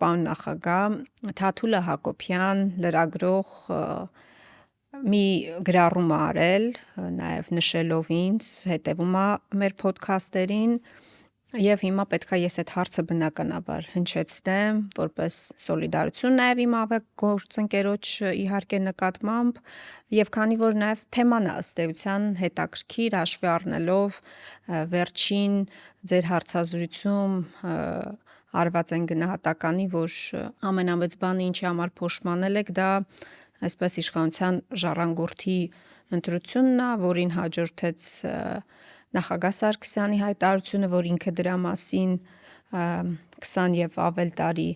պարոն նախագահ, Թաթուլը Հակոբյան, լրագրող, մի գրառում է արել, նաև նշելով ինձ, հետևում է մեր ոդքասթերին, եւ հիմա պետք է ես այդ հարցը բնականաբար հնչեցնեմ որպես սոլիդարություն նաև իմ գործընկերոջ իհարկե նկատմամբ եւ քանի որ նաև թեման է ըստ էության հետաքրքիր հաշվի առնելով վերջին ձեր հարցազրույցում արված են գնահատականի որ ամենամեծ բանը ինչի համար փոշմանել եք դա այսպես իշխանության ժառանգորդի ընտրությունն է որին հաջորդեց նախագահ Սարգսյանի հայտարարությունը, որ ինքը դրա մասին 20 եւ ավել տարի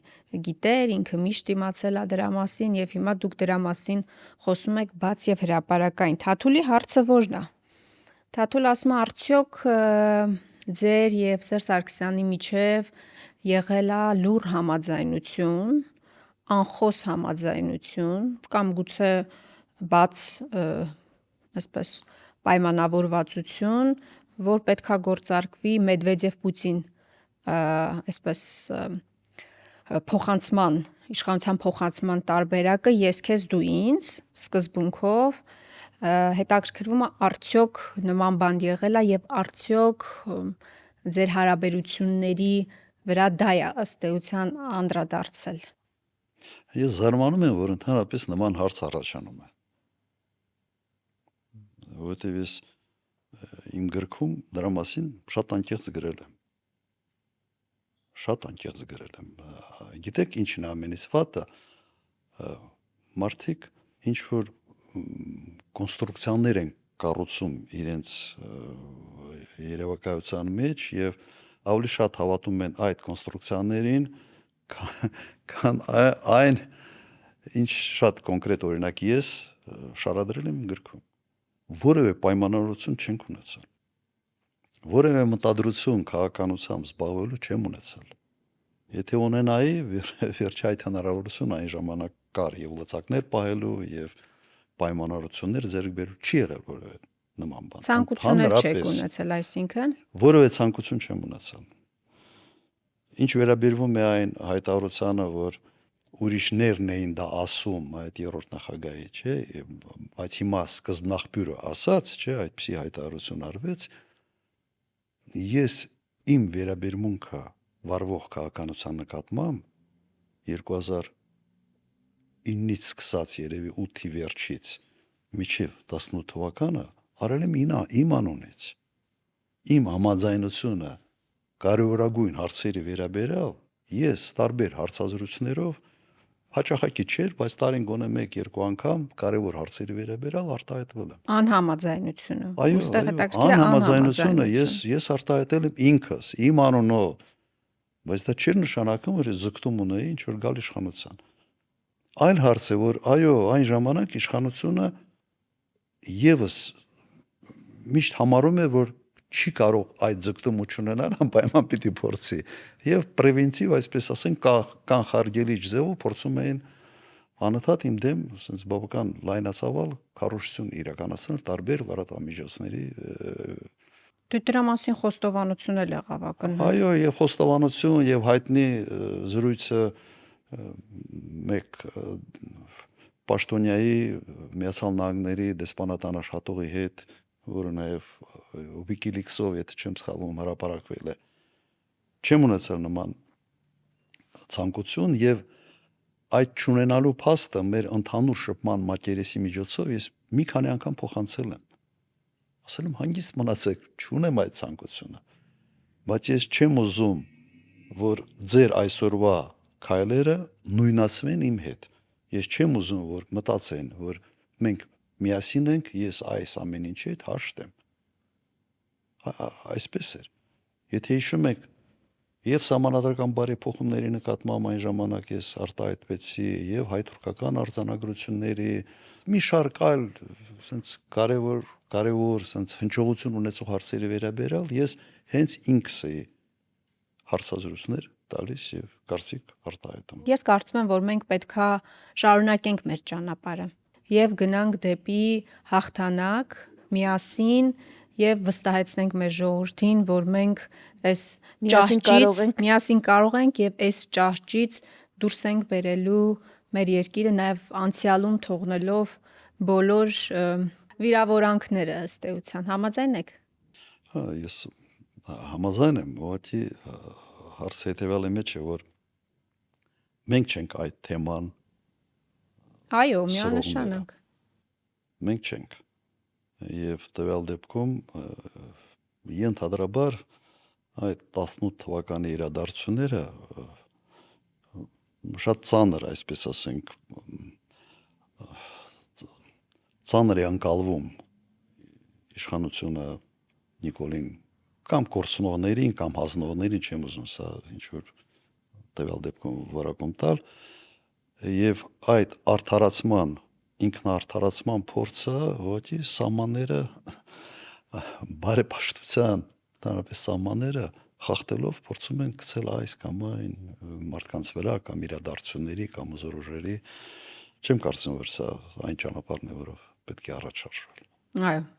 գիտեր, ինքը միշտ իմացել է դրա մասին եւ հիմա դուք դրա մասին խոսում եք բաց եւ հրապարակային։ Թաթուլի հարցը ո՞րն է։ Թաթուլ ասում է արդյոք ձեր եւ Սերժ Սարգսյանի միջև եղել է լուր համաձայնություն, անխոս համաձայնություն կամ գուցե բաց այսպես պայմանավորվածություն որ պետքա գործարկվի Մեդվեդև-Պուտին այսպես փոխանցման իշխանության փոխանցման տարբերակը ես քեզ դու ինձ սկզբունքով հետաքրքրվում է արդյոք նման բան եղել է եւ արդյոք ձեր հարաբերությունների վրա դա է ըստ էության անդրադարձել Ես զարմանում եմ որ ընդհանրապես նման հարց առաջանում է որովհետեւ ես իմ գրքում դրա մասին շատ անկեղծ գրել եմ։ Գիտեք ինչն է ամենից վատը մարդիկ ինչ որ կոնստրուկցիաներ են կառուցում իրենց երևակայության մեջ եւ ավելի շատ հավատում են այդ կոնստրուկցիաներին քան այն ինչ շատ կոնկրետ օրինակ ես շարադրել եմ գրքում որևէ պայմանավորություն չենք ունեցել որևէ մտադրություն քաղաքականությամբ զբաղվելու չեմ ունեցել եթե ունենայի վերջի այդ հնարավորությունը այն ժամանակ կար եւ լծակներ պահելու եւ պայմանավորություններ ձեռք բերու չի եղել որևէ նման բան ցանկություններ չեք ունեցել այսինքն որևէ ցանկություն չեմ ունեցել ինչ վերաբերվում է այն հայտարարությանը որ ուրիշներն էին դա ասում այդ երրորդ նախագահի, չէ, բայց հիմա սկզբնաղբյուրը ասաց, չէ, այդպիսի հայտարարություն արվեց, ես իմ վերաբերմունքը վարվող քաղաքականության նկատմամբ 2009-ից սկսած երևի 8-ի վերջից մինչև 18 թվականը արել եմ իմ անունից, իմ համաձայնությունը կարևորագույն հարցերի վերաբերյալ ես տարբեր հարցազրույցներով հաճախակի չէր, բայց տարին գոնե 1-2 անգամ կարևոր հարցերի վերաբերյալ արտահայտվել եմ։ Անհամաձայնությունը։ Այո, անհամաձայնությունը ես արտահայտել եմ ինքս, իմ անունով, բայց դա չէր նշանակում, որ ես ձգտում ունեի ինչ որ գալ իշխանության։ Այլ հարց է, որ այո, այն ժամանակ իշխանությունը եւս միշտ համարում է, որ չի կարող այդ ձգտումը ունենալ, անպայման պիտի փորձի։ Եվ պրևենտիվ, այսպես ասենք, կանխարգելիչ ձևով փորձում էին անընդհատ իմ դեմ, ասենց բավական լայնածավալ քարոզություն իրականացնել տարբեր լրատվամիջոցների Դրա մասին խոստովանություն էլ եղավ ակնհայտ։ Այո, եւ խոստովանություն եւ հայտնի զրույցը մեկ Պաշտոնյայի Միացյալ Նահանգների դեսպանատան աշխատողի հետ, որը նաեւ Wikileaks-ով, եթե չեմ սխալվում, հրապարակվել է։ Չեմ ունեցել նման ցանկություն եւ այդ չունենալու փաստը մեր ընդհանուր շփման մակերեսի միջոցով ես մի քանի անգամ փոխանցել եմ։ Ասել եմ հանգիստ մնացեք, չունեմ այդ ցանկությունը։ Բայց ես չեմ ուզում, որ ձեր այսօրվա քայլերը նույնացվեն իմ հետ։ Ես չեմ ուզում, որ մտածեն, որ մենք միասին ենք, ես այս ամեն ինչի հետ հաշտ եմ։ Այսպես էր։ Եթե հիշում եք, եւ սահմանադրական բարեփոխումների նկատմամբ այն ժամանակ ես արտահայտվեցի եւ հայ-թուրքական արձանագրությունների մի շարք այլ sense կարևոր sense հնչողություն ունեցող հարցերի վերաբերյալ ես հենց ինքս էի հարցազրույցներ տալիս եւ կարծիք արտահայտում։ Ես կարծում եմ, որ մենք պետքա շարունակենք մեր ճանապարհը եւ գնանք դեպի հաղթանակ միասին եւ վստահեցնենք մեր ժողովրդին, որ մենք այս ճահճից միասին կարող ենք եւ այս ճահճից դուրս ենք բերելու մեր երկիրը նաև անցյալում թողնելով բոլոր վիրավորանքները ըստ էության։ Համաձայն եք։ Հա, ես համաձայն եմ, ուղղակի հարցը հետևյալի մեջ է, որ մենք չենք այդ թեման Այո, սրողները։ միանշանակ։ Մենք չենք։ Եվ տվյալ դեպքում ենթադրաբար այդ 18 թվականի իրադարձությունները շատ ծանր, այսպես ասենք, ծանր է անցալվում իշխանությունը Նիկոլին կամ կորցնողներին կամ հանձնողներին, չեմ ուզում սա ինչ որ տվյալ դեպքում վարակում տալ, եւ այդ արդարացման ինքնաարդարացման փորձը ոչի սահմանները բարեպաշտության ընդհանրապես սահմանները խախտելով փորձում են գցել այս կամ այն մարդկանց վրա կամ իրադարձությունների կամ ուժերի չեմ կարծում որ սա այն ճանապարհն է որով պետք է առաջ շարժվել։ Այո,